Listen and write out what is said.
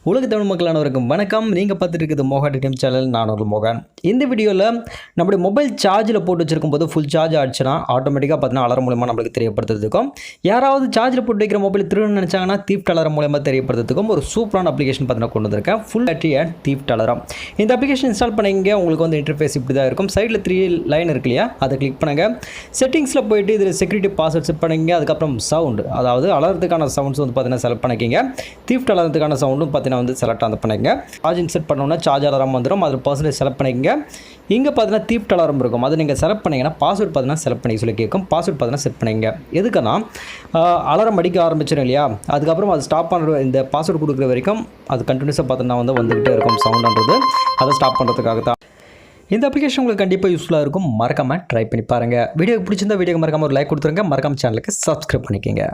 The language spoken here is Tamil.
உலக தமிழ் மக்கள் அனைவருக்கும் வணக்கம். நீங்கள் பார்த்துட்டு இருக்குது மோகா டிஎம் சேனல். நான் ஒரு மோகன். இந்த வீடியோவில் நம்முடைய மொபைல் சார்ஜில் போட்டு வச்சிருக்கும் போது ஃபுல் சார்ஜ் ஆச்சுன்னா ஆட்டோமேட்டிக்காக பார்த்தீங்கன்னா அலாரம் மூலமாக நம்மளுக்கு தெரியப்படுத்துறதுக்கும், யாராவது சார்ஜில் போட்டு வைக்கிற மொபைல் திருடணும்னு நினச்சாங்கன்னா தீஃப்ட் அலாரம் மூலமாக தெரியப்படுத்துறதுக்கும் ஒரு சூப்பரான அப்ளிகேஷன் பார்த்தீங்கன்னா கொண்டு வந்திருக்கேன். Full battery and theft alarm. இந்த அப்ளிகேஷன் இன்ஸ்டால் பண்ணிங்க. உங்களுக்கு வந்து இன்டர்ஃபேஸ் இப்படி தான் இருக்கும். சைடில் 3 லைன் இருக்கு இல்லையா, அதை கிளிக் பண்ணுங்கள். செட்டிங்ஸில் போயிட்டு இதில் செக்யூரிட்டி பாஸ்வேர்ட் செட் பண்ணிங்க. அதுக்கப்புறம் சவுண்டு, அதாவது அலாரத்துக்கான சவுண்ட்ஸ் வந்து பார்த்தீங்கன்னா செலக்ட் பண்ணிக்கிங்க. தீஃப்ட் அலாரத்துக்கான சவுண்டும் பார்த்தீங்கன்னா வந்து செலக்ட் வந்து பண்ணிக்கங்க. சார்ஜ் இன்செட் பண்ணோன்னா சார்ஜ் அலாரம் வந்துடும். அதில் பர்சன்டேஜ் செலக்ட் பண்ணிக்கங்க. இங்கே பார்த்தீங்கன்னா தீஃப்ட் அலாரம் இருக்கும். அது நீங்கள் செலக்ட் பண்ணிங்கன்னா பாஸ்வேர்ட் பார்த்தீங்கன்னா செலக்ட் பண்ணி சொல்லி கேட்கும். பாஸ்வேர்ட் பார்த்தீங்கன்னா செட் பண்ணிங்க. எதுக்குன்னா அலாரம் அடிக்க ஆரம்பிச்சிடும் இல்லையா, அதுக்கப்புறம் அது ஸ்டாப் பண்ணுற இந்த பாஸ்வேர்ட் கொடுக்குற வரைக்கும் அது கண்டினியூஸாக பார்த்தீங்கன்னா வந்து வந்துகிட்டே இருக்கும் சவுண்டுன்றது. அதை ஸ்டாப் பண்ணுறதுக்காக தான் இந்த அப்ளிகேஷன் உங்களுக்கு கண்டிப்பாக யூஸ்ஃபுல்லாக இருக்கும். மறக்காமல் ட்ரை பண்ணி பாருங்கள். வீடியோக்கு பிடிச்சிருந்தா வீடியோக்கு மறக்காமல் ஒரு லைக் கொடுத்துருங்க. மறக்காமல் சேனலுக்கு சப்ஸ்கிரைப் பண்ணிக்கோங்க.